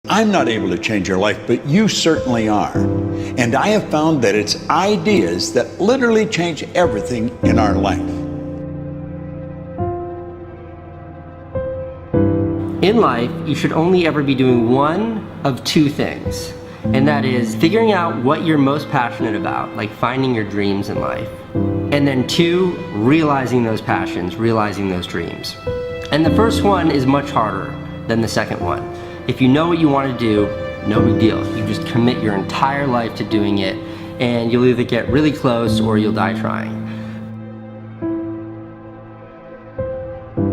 I'm not able to change your life, but you certainly are. And I have found that it's ideas that literally change everything in our life. In life, you should only ever be doing one of two things, and that is figuring out what you're most passionate about, like finding your dreams in life. And then two, realizing those passions, realizing those dreams. And the first one is much harder than the second one. If you know what you want to do, no big deal. You just commit your entire life to doing it, and you'll either get really close or you'll die trying.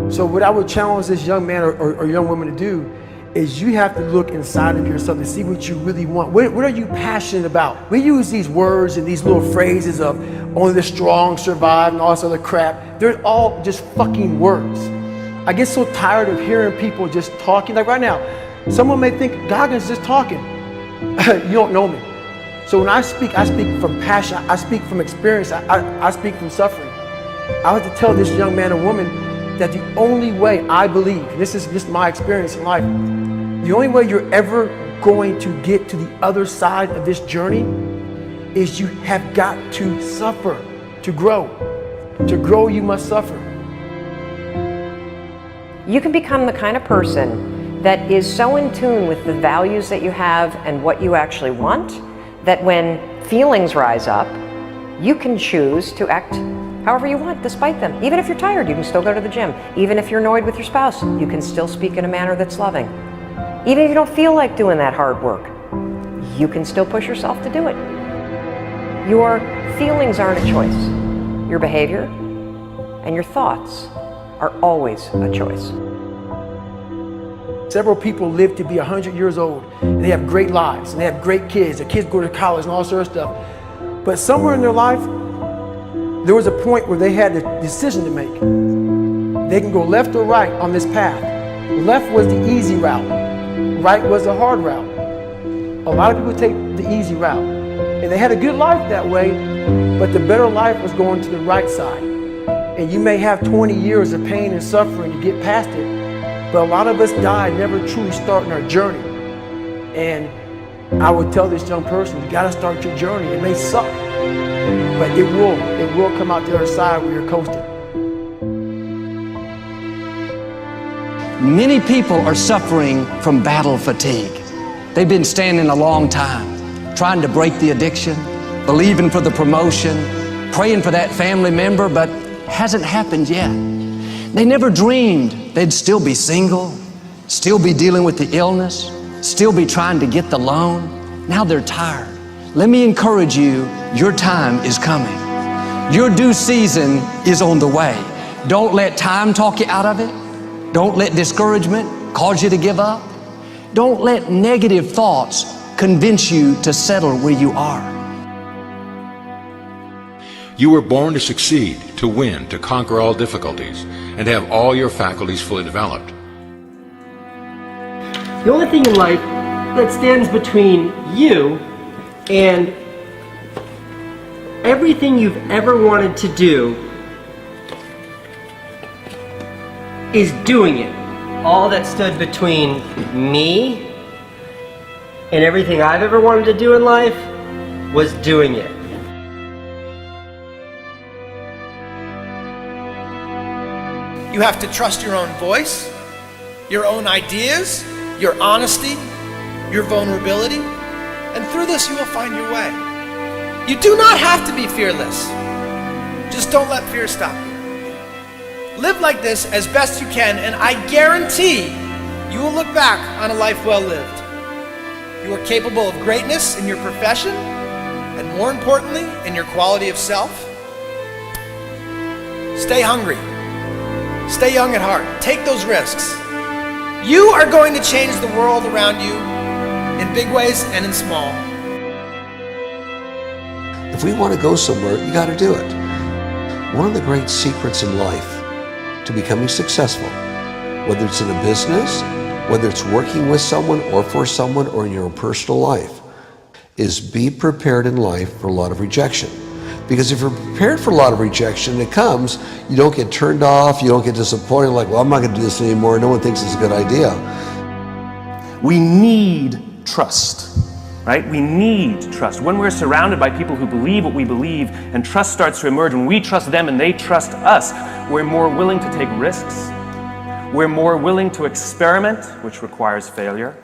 So what I would challenge this young man or young woman to do is you have to look inside of yourself to see what you really want. What are you passionate about? We use these words and these little phrases of only the strong survive and all this other crap. They're all just fucking words. I get so tired of hearing people just talking. Like right now, someone may think Goggins just talking. You don't know me. So when I speak from passion. I speak from experience. I speak from suffering. I have to tell this young man or woman that the only way I believe, and this is just my experience in life, the only way you're ever going to get to the other side of this journey is you have got to suffer to grow. To grow, you must suffer. You can become the kind of person that is so in tune with the values that you have and what you actually want, that when feelings rise up, you can choose to act however you want despite them. Even if you're tired, you can still go to the gym. Even if you're annoyed with your spouse, you can still speak in a manner that's loving. Even if you don't feel like doing that hard work, you can still push yourself to do it. Your feelings aren't a choice. Your behavior and your thoughts are always a choice. Several people live to be 100 years old, and they have great lives, and they have great kids. Their kids go to college and all sorts of stuff. But somewhere in their life, there was a point where they had a decision to make. They can go left or right on this path. Left was the easy route. Right was the hard route. A lot of people take the easy route. And they had a good life that way, but the better life was going to the right side. And you may have 20 years of pain and suffering to get past it, but a lot of us die never truly starting our journey. And I would tell this young person, you gotta start your journey. It may suck, but it will come out the other side where you're coasting. Many people are suffering from battle fatigue. They've been standing a long time, trying to break the addiction, believing for the promotion, praying for that family member, but hasn't happened yet. They never dreamed they'd still be single, still be dealing with the illness, still be trying to get the loan. Now they're tired. Let me encourage you, your time is coming. Your due season is on the way. Don't let time talk you out of it. Don't let discouragement cause you to give up. Don't let negative thoughts convince you to settle where you are. You were born to succeed, to win, to conquer all difficulties, and to have all your faculties fully developed. The only thing in life that stands between you and everything you've ever wanted to do is doing it. All that stood between me and everything I've ever wanted to do in life was doing it. You have to trust your own voice, your own ideas, your honesty, your vulnerability, and through this you will find your way. You do not have to be fearless. Just don't let fear stop you. Live like this as best you can, and I guarantee you will look back on a life well lived. You are capable of greatness in your profession, and more importantly, in your quality of self. Stay hungry. Stay young at heart. Take those risks. You are going to change the world around you in big ways and in small. If we want to go somewhere, you got to do it. One of the great secrets in life to becoming successful, whether it's in a business, whether it's working with someone or for someone or in your own personal life, is be prepared in life for a lot of rejection. Because if you're prepared for a lot of rejection, it comes, you don't get turned off, you don't get disappointed, like, well, I'm not going to do this anymore, no one thinks it's a good idea. We need trust, right? We need trust. When we're surrounded by people who believe what we believe and trust starts to emerge, when we trust them and they trust us, we're more willing to take risks. We're more willing to experiment, which requires failure.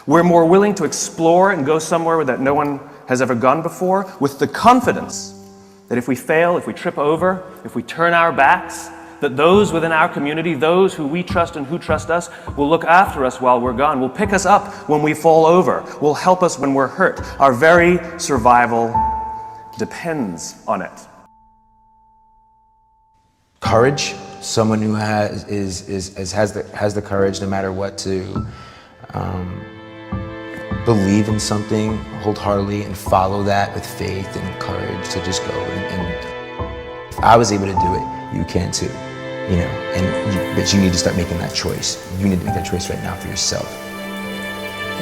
We're more willing to explore and go somewhere that no one has ever gone before, with the confidence that if we fail, if we trip over, if we turn our backs, that those within our community, those who we trust and who trust us, will look after us while we're gone, will pick us up when we fall over, will help us when we're hurt. Our very survival depends on it. Courage, someone who has the courage no matter what to believe in something wholeheartedly and follow that with faith and courage to just go. And if I was able to do it, you can too. You know, but you need to start making that choice. You need to make that choice right now for yourself.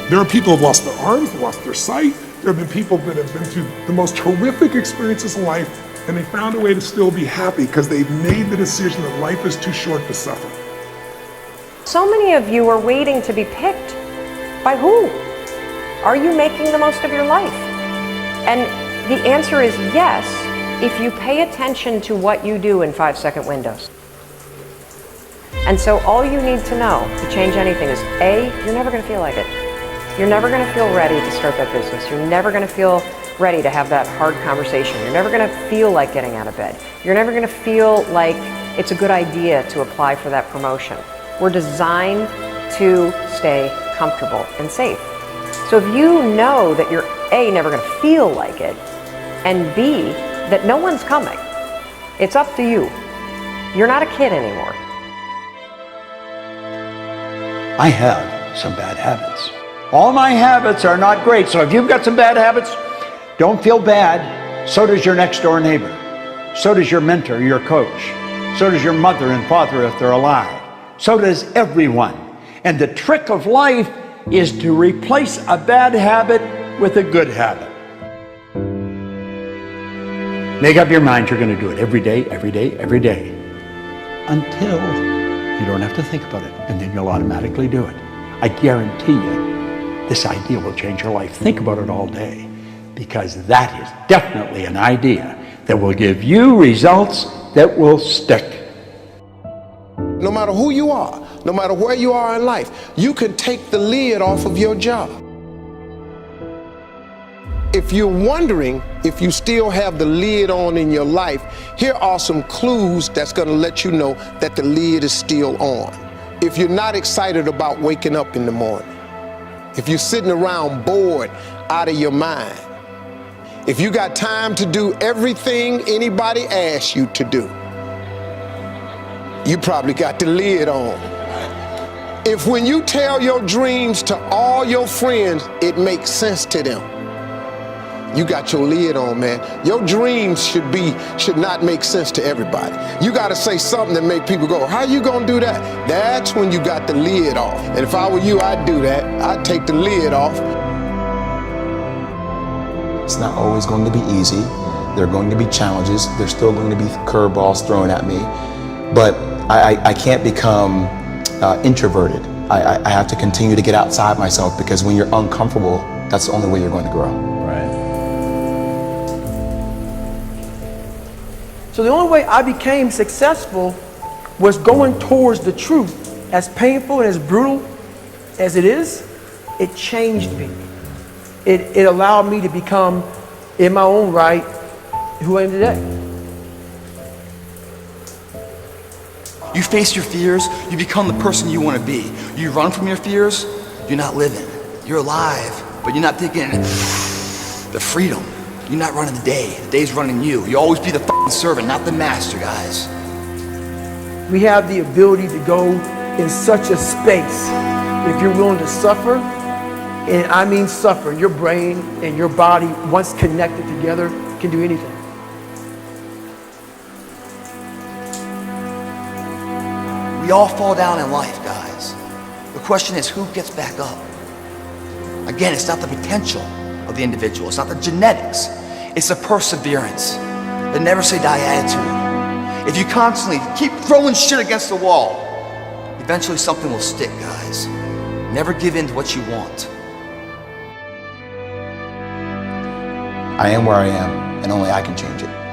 There are people who have lost their arms, lost their sight. There have been people that have been through the most horrific experiences in life, and they found a way to still be happy because they've made the decision that life is too short to suffer. So many of you are waiting to be picked. By who? Are you making the most of your life? And the answer is yes, if you pay attention to what you do in 5-second windows. And so all you need to know to change anything is A, you're never going to feel like it. You're never going to feel ready to start that business. You're never going to feel ready to have that hard conversation. You're never going to feel like getting out of bed. You're never going to feel like it's a good idea to apply for that promotion. We're designed to stay comfortable and safe. So if you know that you're A, never going to feel like it, and B, that no one's coming, it's up to you. You're not a kid anymore. I have some bad habits. All my habits are not great, so if you've got some bad habits, don't feel bad. So does your next door neighbor. So does your mentor, your coach. So does your mother and father if they're alive. So does everyone. And the trick of life is to replace a bad habit with a good habit. Make up your mind you're going to do it every day, every day, every day, until you don't have to think about it, and then you'll automatically do it. I guarantee you, this idea will change your life. Think about it all day, because that is definitely an idea that will give you results that will stick. No matter who you are, no matter where you are in life, you can take the lid off of your job. If you're wondering if you still have the lid on in your life, here are some clues that's going to let you know that the lid is still on. If you're not excited about waking up in the morning, if you're sitting around bored out of your mind, if you got time to do everything anybody asks you to do, you probably got the lid on. If when you tell your dreams to all your friends, it makes sense to them, you got your lid on, man. Your dreams should not make sense to everybody. You got to say something that make people go, how you gonna do that? That's when you got the lid off. And if I were you, I'd do that. I'd take the lid off. It's not always going to be easy. There are going to be challenges. There's still going to be curveballs thrown at me. But I can't become introverted. I have to continue to get outside myself, because when you're uncomfortable, that's the only way you're going to grow. Right. So the only way I became successful was going towards the truth. As painful and as brutal as it is, it changed me. It allowed me to become, in my own right, who I am today. You face your fears, you become the person you want to be. You run from your fears, you're not living. You're alive, but you're not taking the freedom. You're not running the day. The day's running you. You always be the f***ing servant, not the master, guys. We have the ability to go in such a space. If you're willing to suffer, and I mean suffer, your brain and your body, once connected together, can do anything. We all fall down in life, guys. The question is, who gets back up? Again, it's not the potential of the individual. It's not the genetics. It's the perseverance, the never say die attitude. If you constantly keep throwing shit against the wall, eventually something will stick, guys. Never give in to what you want. I am where I am, and only I can change it.